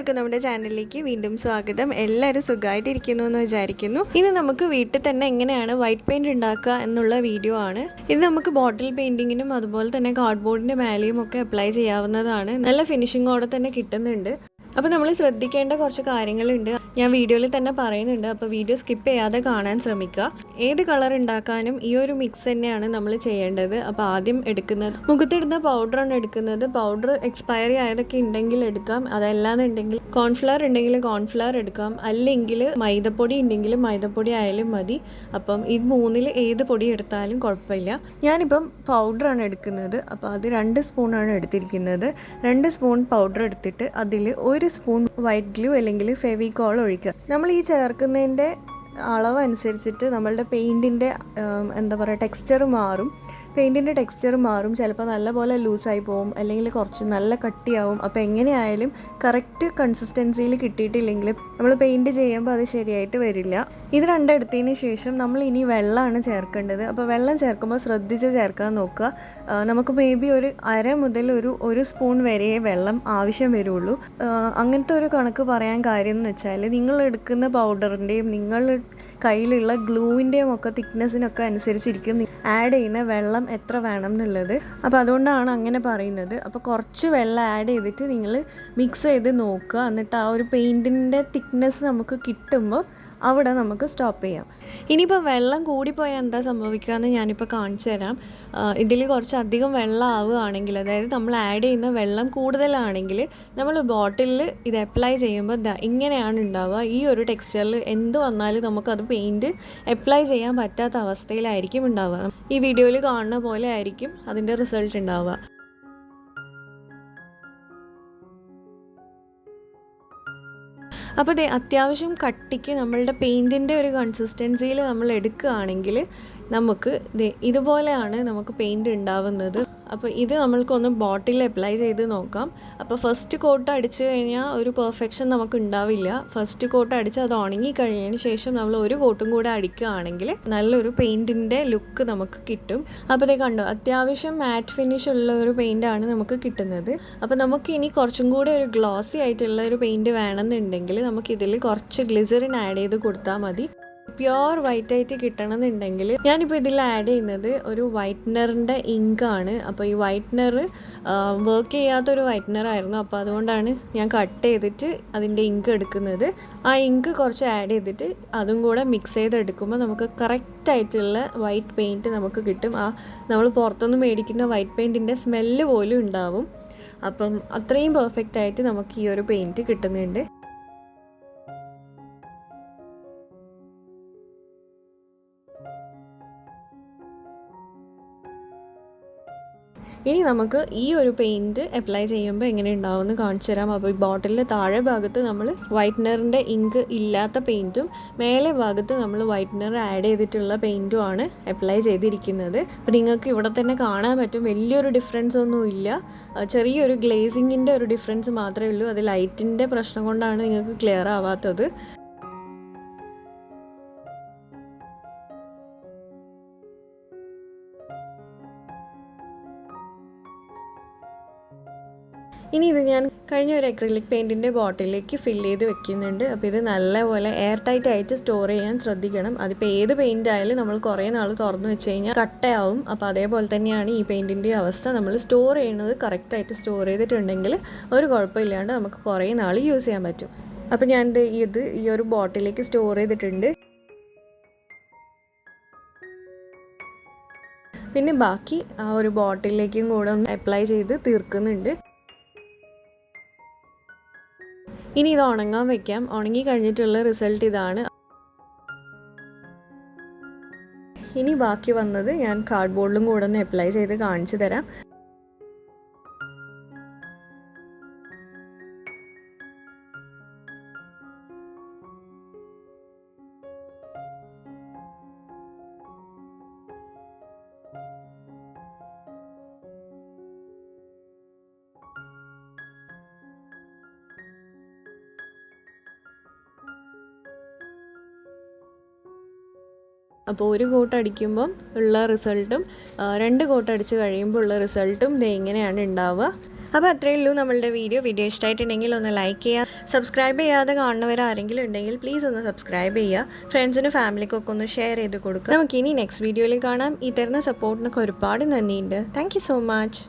എല്ലാവർക്കും നമ്മുടെ ചാനലിലേക്ക് വീണ്ടും സ്വാഗതം. എല്ലാവരും സുഖമായിട്ടിരിക്കുന്നു എന്ന് വിചാരിക്കുന്നു. ഇന്ന് നമുക്ക് വീട്ടിൽ തന്നെ എങ്ങനെയാണ് വൈറ്റ് പെയിൻറ് ഉണ്ടാക്കുക എന്നുള്ള വീഡിയോ ആണ്. ഇത് നമുക്ക് ബോട്ടിൽ പെയിൻറ്റിങ്ങിനും അതുപോലെ തന്നെ കാർഡ്ബോർഡിൻ്റെ മേലെയും ഒക്കെ അപ്ലൈ ചെയ്യാവുന്നതാണ്. നല്ല ഫിനിഷിങ്ങോടെ തന്നെ കിട്ടുന്നുണ്ട്. അപ്പോൾ നമ്മൾ ശ്രദ്ധിക്കേണ്ട കുറച്ച് കാര്യങ്ങളുണ്ട്, ഞാൻ വീഡിയോയിൽ തന്നെ പറയുന്നുണ്ട്. അപ്പോൾ വീഡിയോ സ്കിപ്പ് ചെയ്യാതെ കാണാൻ ശ്രമിക്കുക. ഏത് കളർ ഉണ്ടാക്കാനും ഈ ഒരു മിക്സ് തന്നെയാണ് നമ്മൾ ചെയ്യേണ്ടത്. അപ്പോൾ ആദ്യം എടുക്കുന്നത് മുഖത്തിടുന്ന പൗഡറാണ് എടുക്കുന്നത്. പൗഡർ എക്സ്പയറി ആയതൊക്കെ ഉണ്ടെങ്കിൽ എടുക്കാം, അതല്ലാന്നുണ്ടെങ്കിൽ കോൺഫ്ലവർ ഉണ്ടെങ്കിൽ കോൺഫ്ലവർ എടുക്കാം, അല്ലെങ്കിൽ മൈദപ്പൊടി ഉണ്ടെങ്കിൽ മൈദപ്പൊടി ആയാലും മതി. അപ്പം ഇത് മൂന്നിൽ ഏത് പൊടി എടുത്താലും കുഴപ്പമില്ല. ഞാനിപ്പം പൗഡറാണ് എടുക്കുന്നത്. അപ്പോൾ അത് 2 സ്പൂണാണ് എടുത്തിരിക്കുന്നത്. 2 സ്പൂൺ പൗഡർ എടുത്തിട്ട് അതിൽ 1 സ്പൂൺ വൈറ്റ് ഗ്ലൂ അല്ലെങ്കിൽ ഫെവിക്കോൾ ഒഴിക്കുക. നമ്മൾ ഈ ചേർക്കുന്നതിൻ്റെ അളവനുസരിച്ചിട്ട് നമ്മളുടെ പെയിൻറ്റിൻ്റെ ടെക്സ്ചർ മാറും. പെയിൻറ്റിൻ്റെ ടെക്സ്ചർ മാറും. ചിലപ്പോൾ നല്ലപോലെ ലൂസായി പോവും, അല്ലെങ്കിൽ കുറച്ച് നല്ല കട്ടിയാവും. അപ്പോൾ എങ്ങനെയായാലും കറക്റ്റ് കൺസിസ്റ്റൻസിയിൽ കിട്ടിയിട്ടില്ലെങ്കിൽ നമ്മൾ പെയിൻറ്റ് ചെയ്യുമ്പോൾ അത് ശരിയായിട്ട് വരില്ല. ഇത് രണ്ടെടുത്തതിന് ശേഷം നമ്മൾ ഇനി വെള്ളമാണ് ചേർക്കേണ്ടത്. അപ്പോൾ വെള്ളം ചേർക്കുമ്പോൾ ശ്രദ്ധിച്ച് ചേർക്കാൻ നോക്കുക. നമുക്ക് മേ ബി ഒരു 1/2 മുതൽ ഒരു സ്പൂൺ വരെ വെള്ളം ആവശ്യം വരുള്ളൂ. അങ്ങനത്തെ ഒരു കണക്ക് പറയാൻ കാര്യം എന്ന് വെച്ചാൽ നിങ്ങൾ എടുക്കുന്ന പൗഡറിൻ്റെയും നിങ്ങൾ കയ്യിലുള്ള ഗ്ലൂവിൻ്റെയും ഒക്കെ തിക്നെസ്സിനൊക്കെ അനുസരിച്ചിരിക്കും ആഡ് ചെയ്യുന്ന വെള്ളം എത്ര വേണം എന്നുള്ളത്. അപ്പോൾ അതുകൊണ്ടാണ് അങ്ങനെ പറയുന്നത്. അപ്പോൾ കുറച്ച് വെള്ളം ആഡ് ചെയ്തിട്ട് നിങ്ങൾ മിക്സ് ചെയ്ത് നോക്കുക. എന്നിട്ട് ആ ഒരു പെയിൻറ്റിൻ്റെ തിക്നെസ് നമുക്ക് കിട്ടുമ്പോൾ അവിടെ നമുക്ക് സ്റ്റോപ്പ് ചെയ്യാം. ഇനിയിപ്പോൾ വെള്ളം കൂടിപ്പോയാൽ എന്താ സംഭവിക്കുക എന്ന് ഞാനിപ്പോൾ കാണിച്ചു തരാം. ഇതിൽ കുറച്ചധികം വെള്ളം ആവുകയാണെങ്കിൽ, അതായത് നമ്മൾ ആഡ് ചെയ്യുന്ന വെള്ളം കൂടുതലാണെങ്കിൽ നമ്മൾ ബോട്ടിലിൽ ഇത് അപ്ലൈ ചെയ്യുമ്പോൾ ഇങ്ങനെയാണ് ഉണ്ടാവുക. ഈ ഒരു ടെക്സ്ചറിൽ എന്ത് വന്നാലും നമുക്കത് പെയിൻറ്റ് അപ്ലൈ ചെയ്യാൻ പറ്റാത്ത അവസ്ഥയിലായിരിക്കും ഉണ്ടാവുക. ഈ വീഡിയോയിൽ കാണുന്ന പോലെ ആയിരിക്കും അതിൻ്റെ റിസൾട്ട് ഉണ്ടാവുക. അപ്പോൾ അത്യാവശ്യം കട്ടിക്ക് നമ്മളുടെ പെയിൻറ്റിൻ്റെ ഒരു കൺസിസ്റ്റൻസിയിൽ നമ്മൾ എടുക്കുകയാണെങ്കിൽ നമുക്ക് ഇതുപോലെയാണ് നമുക്ക് പെയിൻറ്റ് ഉണ്ടാവുന്നത്. അപ്പോൾ ഇത് നമ്മൾക്കൊന്ന് ബോട്ടിൽ അപ്ലൈ ചെയ്ത് നോക്കാം. അപ്പോൾ ഫസ്റ്റ് കോട്ട് അടിച്ചു കഴിഞ്ഞാൽ ഒരു പെർഫെക്ഷൻ നമുക്ക് ഉണ്ടാവില്ല. ഫസ്റ്റ് കോട്ട് അടിച്ച് അത് ഉണങ്ങി കഴിഞ്ഞതിന് ശേഷം നമ്മൾ ഒരു കോട്ടും കൂടെ അടിക്കുകയാണെങ്കിൽ നല്ലൊരു പെയിൻറ്റിൻ്റെ ലുക്ക് നമുക്ക് കിട്ടും. അപ്പോൾ കണ്ടോ, അത്യാവശ്യം മാറ്റ് ഫിനിഷ് ഉള്ള ഒരു പെയിൻ്റാണ് നമുക്ക് കിട്ടുന്നത്. അപ്പോൾ നമുക്ക് ഇനി കുറച്ചും കൂടെ ഒരു ഗ്ലോസി ആയിട്ടുള്ള ഒരു പെയിൻറ്റ് വേണമെന്നുണ്ടെങ്കിൽ നമുക്കിതിൽ കുറച്ച് ഗ്ലിസറിൻ ആഡ് ചെയ്ത് കൊടുത്താൽ മതി. പ്യുവർ വൈറ്റ് ആയിട്ട് കിട്ടണമെന്നുണ്ടെങ്കിൽ ഞാനിപ്പോൾ ഇതിൽ ആഡ് ചെയ്യുന്നത് ഒരു വൈറ്റ്നറിൻ്റെ ഇങ്കാണ്. അപ്പോൾ ഈ വൈറ്റ്നർ വർക്ക് ചെയ്യാത്തൊരു വൈറ്റ്നർ ആയിരുന്നു. അപ്പോൾ അതുകൊണ്ടാണ് ഞാൻ കട്ട് ചെയ്തിട്ട് അതിൻ്റെ ഇങ്ക് എടുക്കുന്നത്. ആ ഇങ്ക് കുറച്ച് ആഡ് ചെയ്തിട്ട് അതും കൂടെ മിക്സ് ചെയ്തെടുക്കുമ്പോൾ നമുക്ക് കറക്റ്റായിട്ടുള്ള വൈറ്റ് പെയിൻറ്റ് നമുക്ക് കിട്ടും. നമ്മൾ പുറത്തുനിന്ന് മേടിക്കുന്ന വൈറ്റ് പെയിൻറ്റിൻ്റെ സ്മെല്ല് പോലും ഉണ്ടാവും. അപ്പം അത്രയും പെർഫെക്റ്റ് ആയിട്ട് നമുക്ക് ഈ ഒരു പെയിൻറ്റ് കിട്ടുന്നുണ്ട്. ഇനി നമുക്ക് ഈ ഒരു പെയിൻറ്റ് അപ്ലൈ ചെയ്യുമ്പോൾ എങ്ങനെ ഉണ്ടാവുമെന്ന് കാണിച്ചു തരാം. അപ്പോൾ ഈ ബോട്ടിലിൻ്റെ താഴെ ഭാഗത്ത് നമ്മൾ വൈറ്റ്നറിൻ്റെ ഇങ്ക് ഇല്ലാത്ത പെയിൻറ്റും മേലെ ഭാഗത്ത് നമ്മൾ വൈറ്റ്നർ ആഡ് ചെയ്തിട്ടുള്ള പെയിൻറ്റുമാണ് അപ്ലൈ ചെയ്തിരിക്കുന്നത്. അപ്പോൾ നിങ്ങൾക്ക് ഇവിടെ തന്നെ കാണാൻ പറ്റും, വലിയൊരു ഡിഫറൻസ് ഒന്നും ഇല്ല. ചെറിയൊരു ഗ്ലേസിങ്ങിൻ്റെ ഒരു ഡിഫറൻസ് മാത്രമേ ഉള്ളൂ. അത് ലൈറ്റിൻ്റെ പ്രശ്നം കൊണ്ടാണ് നിങ്ങൾക്ക് ക്ലിയർ ആവാത്തത്. ഇനി ഇത് ഞാൻ കഴിഞ്ഞ ഒരു അക്രിലിക് പെയിൻറ്റിൻ്റെ ബോട്ടിലേക്ക് ഫില്ല് ചെയ്ത് വെക്കുന്നുണ്ട്. അപ്പോൾ ഇത് നല്ലപോലെ എയർ ടൈറ്റ് ആയിട്ട് സ്റ്റോർ ചെയ്യാൻ ശ്രദ്ധിക്കണം. അതിപ്പോൾ ഏത് പെയിൻ്റ് ആയാലും നമ്മൾ കുറേ നാൾ തുറന്ന് വെച്ച് കഴിഞ്ഞാൽ കട്ടയാവും. അപ്പോൾ അതേപോലെ തന്നെയാണ് ഈ പെയിൻറ്റിൻ്റെ അവസ്ഥ. നമ്മൾ സ്റ്റോർ ചെയ്യുന്നത് കറക്റ്റായിട്ട് സ്റ്റോർ ചെയ്തിട്ടുണ്ടെങ്കിൽ ഒരു കുഴപ്പമില്ലാണ്ട് നമുക്ക് കുറേ നാൾ യൂസ് ചെയ്യാൻ പറ്റും. അപ്പോൾ ഞാൻ ഈ ഒരു ബോട്ടിലേക്ക് സ്റ്റോർ ചെയ്തിട്ടുണ്ട്. പിന്നെ ബാക്കി ആ ഒരു ബോട്ടിലേക്കും കൂടെ ഒന്ന് അപ്ലൈ ചെയ്ത് തീർക്കുന്നുണ്ട്. ഇനി ഇത് ഉണങ്ങാൻ വെക്കാം. ഉണങ്ങി കഴിഞ്ഞിട്ടുള്ള റിസൾട്ട് ഇതാണ്. ഇനി ബാക്കി വന്നത് ഞാൻ കാർഡ്ബോർഡിലും കൂടെ ഒന്ന് അപ്ലൈ ചെയ്ത് കാണിച്ചു തരാം. അപ്പോൾ ഒരു കോട്ട് അടിക്കുമ്പം ഉള്ള റിസൾട്ടും 2 കോട്ട് അടിച്ച് കഴിയുമ്പോൾ ഉള്ള റിസൾട്ടും ഇങ്ങനെയാണ് ഉണ്ടാവുക. അപ്പോൾ അത്രയേ ഉള്ളൂ നമ്മളുടെ വീഡിയോ ഇഷ്ടമായിട്ടുണ്ടെങ്കിൽ ഒന്ന് ലൈക്ക് ചെയ്യുക. സബ്സ്ക്രൈബ് ചെയ്യാതെ കാണുന്നവരാരെങ്കിലും ഉണ്ടെങ്കിൽ പ്ലീസ് ഒന്ന് സബ്സ്ക്രൈബ് ചെയ്യുക. ഫ്രണ്ട്സിനും ഫാമിലിക്കൊക്കെ ഒന്ന് ഷെയർ ചെയ്ത് കൊടുക്കുക. നമുക്കിനി നെക്സ്റ്റ് വീഡിയോയിൽ കാണാം. ഈ തരുന്ന സപ്പോർട്ടിനൊക്കെ ഒരുപാട് നന്ദിയുണ്ട്. Thank you so much.